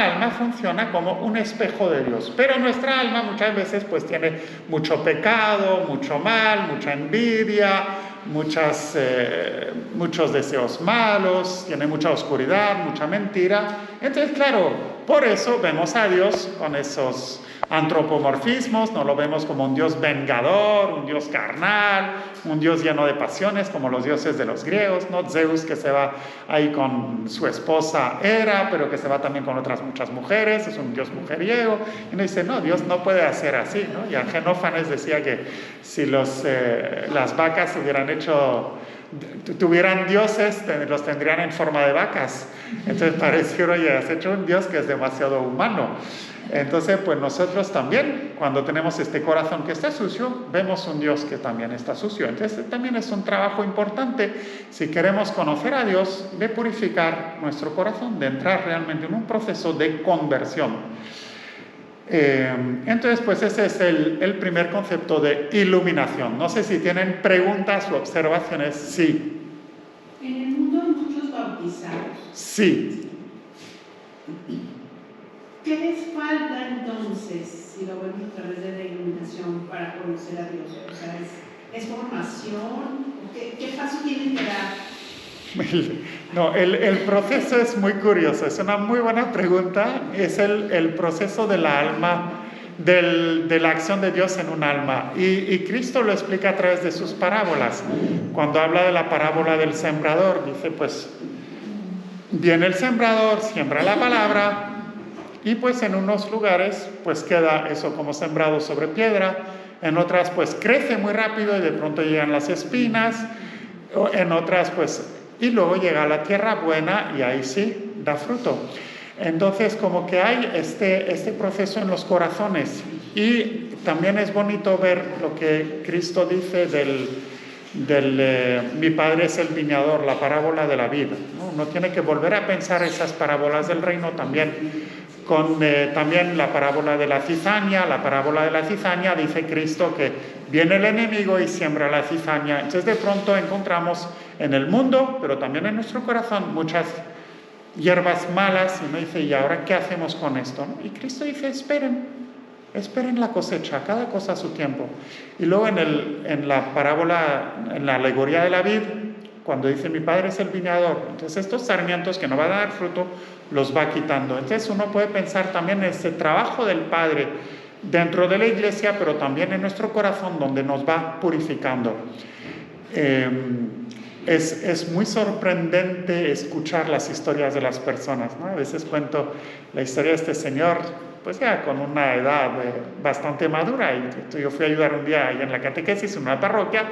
alma funciona como un espejo de Dios, pero nuestra alma muchas veces pues tiene mucho pecado, mucho mal, mucha envidia, muchos deseos malos, tiene mucha oscuridad, mucha mentira. Entonces, claro, por eso vemos a Dios con esos antropomorfismos, no lo vemos como un Dios vengador, un Dios carnal, un Dios lleno de pasiones como los dioses de los griegos, ¿no? Zeus, que se va ahí con su esposa Hera, pero que se va también con otras muchas mujeres, es un Dios mujeriego, y uno dice, no, Dios no puede hacer así, ¿no? Y Angenófanes decía que si las vacas tuvieran dioses, los tendrían en forma de vacas. Entonces pareció, oye, has hecho un Dios que es demasiado humano. Entonces, pues nosotros también, cuando tenemos este corazón que está sucio, vemos un Dios que también está sucio. Entonces, también es un trabajo importante, si queremos conocer a Dios, de purificar nuestro corazón, de entrar realmente en un proceso de conversión. Entonces, pues ese es el primer concepto de iluminación. No sé si tienen preguntas o observaciones. Sí. En el mundo hay muchos bautizados. Sí. ¿Qué les falta entonces, si lo vemos a través de la iluminación, para conocer a Dios? O sea, ¿es formación? ¿Qué paso tienen que dar? No, el proceso es muy curioso, es una muy buena pregunta. Es el proceso del alma, de la acción de Dios en un alma. Y Cristo lo explica a través de sus parábolas. Cuando habla de la parábola del sembrador, dice, pues, viene el sembrador, siembra la palabra, y pues en unos lugares pues queda eso como sembrado sobre piedra, en otras pues crece muy rápido y de pronto llegan las espinas, en otras pues, y luego llega a la tierra buena y ahí sí da fruto. Entonces como que hay este proceso en los corazones, y también es bonito ver lo que Cristo dice mi padre es el viñador, la parábola de la vida, ¿no? Uno tiene que volver a pensar esas parábolas del reino también. También la parábola de la cizaña. La parábola de la cizaña dice Cristo que viene el enemigo y siembra la cizaña. Entonces de pronto encontramos en el mundo, pero también en nuestro corazón, muchas hierbas malas, y uno dice, ¿y ahora qué hacemos con esto? Y Cristo dice, esperen la cosecha, cada cosa a su tiempo. Y luego en la parábola, en la alegoría de la vid, cuando dice mi padre es el viñador, entonces estos sarmientos que no van a dar fruto los va quitando. Entonces uno puede pensar también en ese trabajo del Padre dentro de la iglesia, pero también en nuestro corazón, donde nos va purificando. Es muy sorprendente escuchar las historias de las personas, ¿no? A veces cuento la historia de este señor, pues ya con una edad bastante madura, y yo fui a ayudar un día ahí en la catequesis, en una parroquia,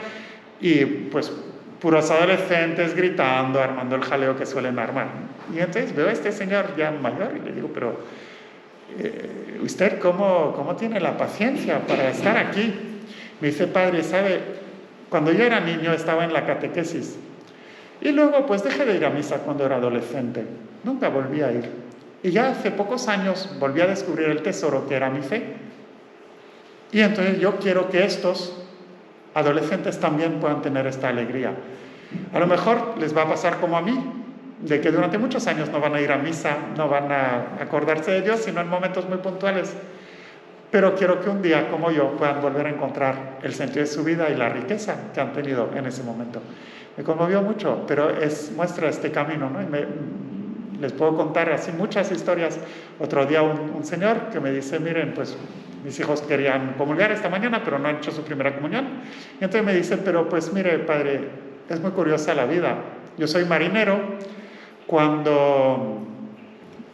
y pues puros adolescentes gritando, armando el jaleo que suelen armar. Y entonces veo a este señor ya mayor y le digo, pero ¿usted cómo tiene la paciencia para estar aquí? Me dice, padre, ¿sabe? Cuando yo era niño estaba en la catequesis, y luego pues dejé de ir a misa cuando era adolescente, nunca volví a ir. Y ya hace pocos años volví a descubrir el tesoro que era mi fe. Y entonces yo quiero que estos adolescentes también puedan tener esta alegría. A lo mejor les va a pasar como a mí, de que durante muchos años no van a ir a misa, no van a acordarse de Dios, sino en momentos muy puntuales. Pero quiero que un día, como yo, puedan volver a encontrar el sentido de su vida y la riqueza que han tenido en ese momento. Me conmovió mucho, pero muestra este camino, ¿no? Y les puedo contar así muchas historias. Otro día un señor que me dice, miren, pues mis hijos querían comulgar esta mañana, pero no han hecho su primera comunión. Y entonces me dice, pero pues mire, padre, es muy curiosa la vida. Yo soy marinero.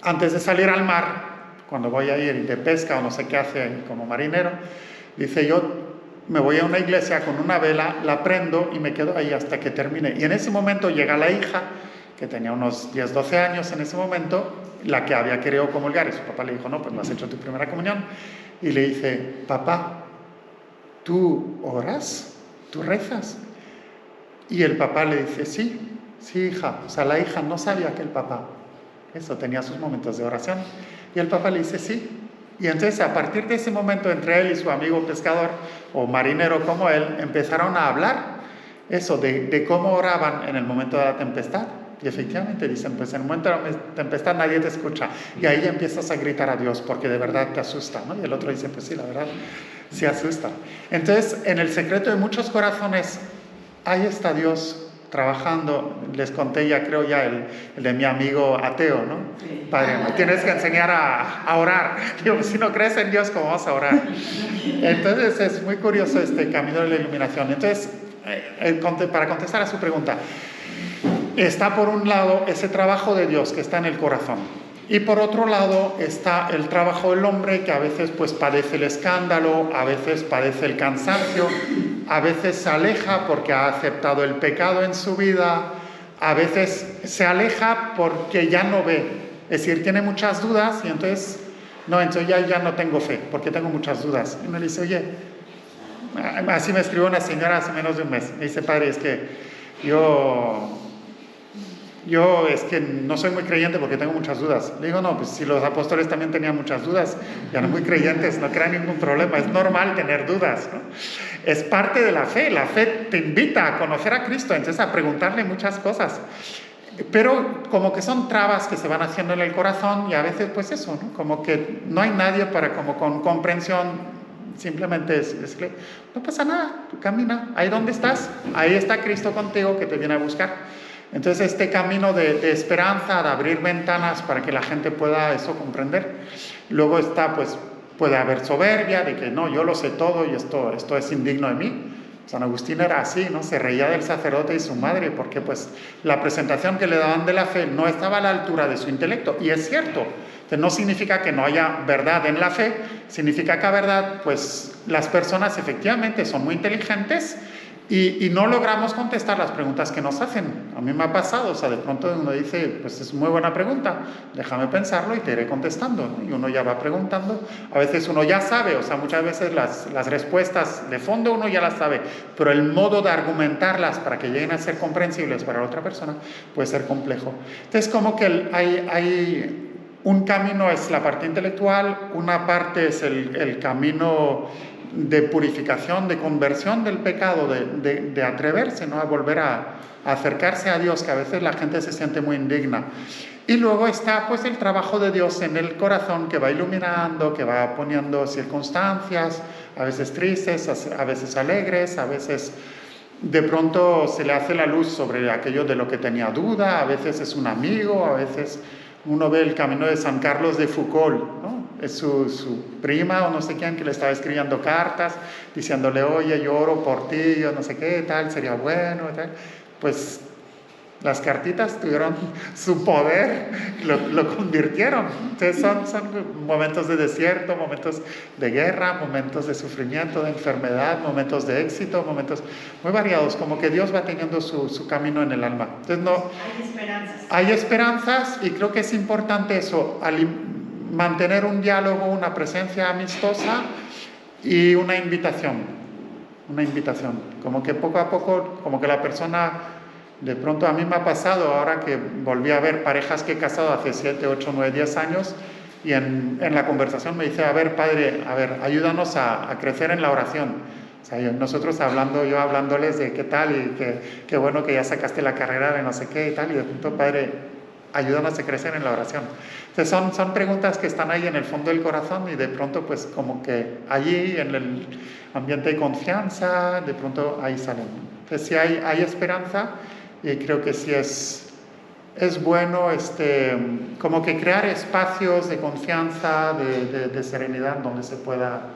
Antes de salir al mar, cuando voy a ir de pesca o no sé qué hace como marinero, dice, yo me voy a una iglesia con una vela, la prendo y me quedo ahí hasta que termine. Y en ese momento llega la hija, que tenía unos 10, 12 años en ese momento, la que había querido comulgar, y su papá le dijo, no, pues no has hecho tu primera comunión. Y le dice, papá, ¿tú oras? ¿Tú rezas? Y el papá le dice, sí, hija. O sea, la hija no sabía que el papá tenía sus momentos de oración. Y el papá le dice, sí. Y entonces a partir de ese momento, entre él y su amigo pescador o marinero como él, empezaron a hablar de cómo oraban en el momento de la tempestad, Y efectivamente dicen, pues en el momento de la tempestad nadie te escucha. Y ahí empiezas a gritar a Dios porque de verdad te asusta, ¿no? Y el otro dice, pues sí, la verdad, sí asusta. Entonces, en el secreto de muchos corazones, ahí está Dios trabajando. Les conté ya, creo ya, el de mi amigo ateo, ¿no? Sí. Padre, me tienes que enseñar a orar. Digo, si no crees en Dios, ¿cómo vas a orar? Entonces, es muy curioso este camino de la iluminación. Entonces, para contestar a su pregunta, está por un lado ese trabajo de Dios que está en el corazón, y por otro lado está el trabajo del hombre, que a veces pues padece el escándalo, a veces padece el cansancio, a veces se aleja porque ha aceptado el pecado en su vida, a veces se aleja porque ya no ve, es decir, tiene muchas dudas y entonces ya no tengo fe porque tengo muchas dudas. Y uno le dice, oye, así me escribió una señora hace menos de un mes, me dice, padre, es que yo es que no soy muy creyente porque tengo muchas dudas. Le digo, no, pues si los apóstoles también tenían muchas dudas, ya no muy creyentes, no crean ningún problema, es normal tener dudas, ¿no? Es parte de la fe te invita a conocer a Cristo, entonces a preguntarle muchas cosas. Pero como que son trabas que se van haciendo en el corazón y a veces pues eso, ¿no? Como que no hay nadie para como con comprensión, simplemente es que no pasa nada, tú camina, ahí donde estás, ahí está Cristo contigo que te viene a buscar. Entonces este camino de esperanza, de abrir ventanas para que la gente pueda eso comprender. Luego está, pues, puede haber soberbia de que no, yo lo sé todo y esto es indigno de mí. San Agustín era así, ¿no? Se reía del sacerdote y su madre porque pues la presentación que le daban de la fe no estaba a la altura de su intelecto. Y es cierto, que no significa que no haya verdad en la fe, significa que a verdad, pues las personas efectivamente son muy inteligentes y no logramos contestar las preguntas que nos hacen. A mí me ha pasado, o sea, de pronto uno dice, pues es muy buena pregunta, déjame pensarlo y te iré contestando, ¿no? Y uno ya va preguntando, a veces uno ya sabe, o sea, muchas veces las respuestas de fondo uno ya las sabe, pero el modo de argumentarlas para que lleguen a ser comprensibles para la otra persona puede ser complejo. Entonces, como que hay un camino es la parte intelectual, una parte es el camino de purificación, de conversión del pecado, de atreverse, ¿no? A volver a acercarse a Dios, que a veces la gente se siente muy indigna. Y luego está pues el trabajo de Dios en el corazón, que va iluminando, que va poniendo circunstancias, a veces tristes, a veces alegres, a veces de pronto se le hace la luz sobre aquello de lo que tenía duda, a veces es un amigo, a veces uno ve el camino de San Carlos de Foucault, ¿no? Es su prima o no sé quién que le estaba escribiendo cartas diciéndole, oye, yo oro por ti, yo no sé qué, tal, sería bueno, tal. Pues las cartitas tuvieron su poder, lo convirtieron. Entonces son momentos de desierto, momentos de guerra, momentos de sufrimiento, de enfermedad, momentos de éxito, momentos muy variados, como que Dios va teniendo su camino en el alma. Entonces hay esperanzas. Hay esperanzas y creo que es importante eso, mantener un diálogo, una presencia amistosa y una invitación, como que poco a poco, como que la persona, de pronto a mí me ha pasado ahora que volví a ver parejas que he casado hace 7, 8, 9, 10 años y en la conversación me dice, a ver padre, ayúdanos a crecer en la oración. O sea, nosotros yo hablándoles de qué tal y qué bueno que ya sacaste la carrera de no sé qué y tal, y de pronto, padre, ayúdanos a crecer en la oración. Entonces son preguntas que están ahí en el fondo del corazón y de pronto pues como que allí en el ambiente de confianza, de pronto ahí salen. Entonces sí hay esperanza y creo que sí es bueno como que crear espacios de confianza, de serenidad donde se pueda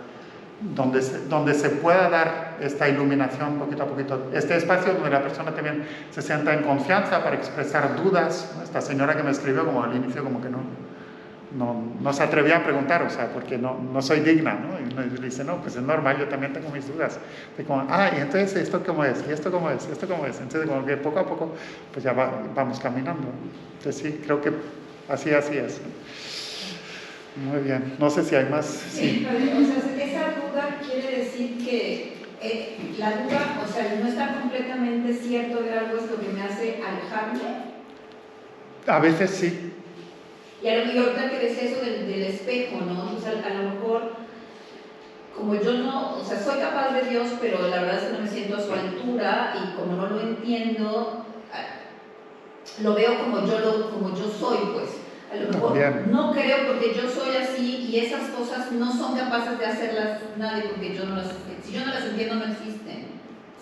dar esta iluminación poquito a poquito. Este espacio donde la persona también se sienta en confianza para expresar dudas, ¿no? Esta señora que me escribió como al inicio como que no se atrevía a preguntar, o sea, porque no soy digna, ¿no? Y le dice, no, pues es normal, yo también tengo mis dudas. Y como, y entonces esto cómo es, y esto cómo es, y esto cómo es. Entonces como que poco a poco pues ya vamos caminando. Entonces sí, creo que así es. Muy bien, no sé si hay más. Sí, o sea, esa duda quiere decir que la duda, o sea, no estar completamente cierto de algo es lo que me hace alejarme. A veces sí. Y ahorita que decía eso del espejo, ¿no? O sea, a lo mejor, como yo no, o sea, soy capaz de Dios, pero la verdad es que no me siento a su altura y como no lo entiendo, lo veo como yo soy, pues. A lo mejor También. no creo porque yo soy así y esas cosas no son capaces de hacerlas nadie porque si yo no las entiendo no existen.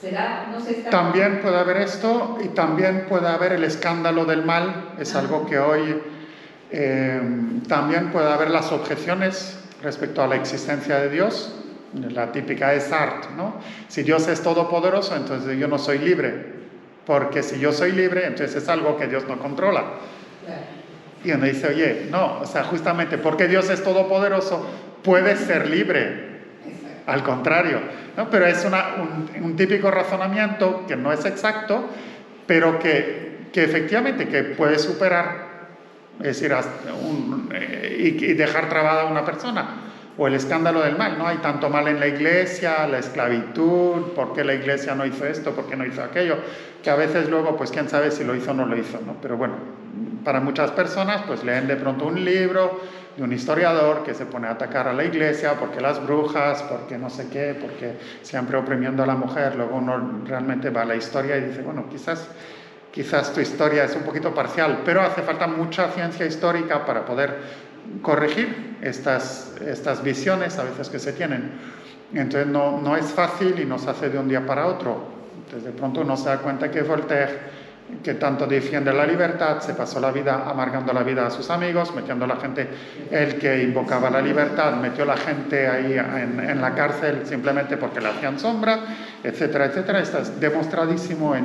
¿Será? No sé. También puede haber esto y también puede haber el escándalo del mal, es algo que hoy también puede haber las objeciones respecto a la existencia de Dios. La típica es Sartre, ¿no? Si Dios es todopoderoso, entonces yo no soy libre, porque si yo soy libre, entonces es algo que Dios no controla. Claro. Y uno dice, oye, no, o sea, justamente porque Dios es todopoderoso, puede ser libre. Exacto. Al contrario, ¿no? Pero es un típico razonamiento que no es exacto, pero que efectivamente que puede superar, es decir, y dejar trabada a una persona. O el escándalo del mal, ¿no? Hay tanto mal en la iglesia, la esclavitud, ¿por qué la iglesia no hizo esto, por qué no hizo aquello? Que a veces luego, pues quién sabe si lo hizo o no lo hizo, ¿no? Pero bueno, para muchas personas, pues leen de pronto un libro de un historiador que se pone a atacar a la iglesia, porque las brujas, porque no sé qué, porque siempre oprimiendo a la mujer. Luego uno realmente va a la historia y dice, bueno, quizás tu historia es un poquito parcial, pero hace falta mucha ciencia histórica para poder corregir estas visiones a veces que se tienen. Entonces no es fácil y no se hace de un día para otro. Entonces de pronto uno se da cuenta que Voltaire, que tanto defiende la libertad, se pasó la vida amargando la vida a sus amigos, metiendo a la gente, el que invocaba la libertad, metió a la gente ahí en la cárcel simplemente porque le hacían sombra, etcétera, etcétera. Está demostradísimo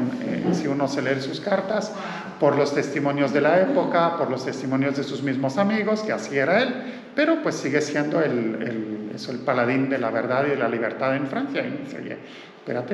si uno se lee sus cartas, por los testimonios de la época, por los testimonios de sus mismos amigos, que así era él, pero pues sigue siendo el paladín de la verdad y de la libertad en Francia. Y dice, oye, espérate,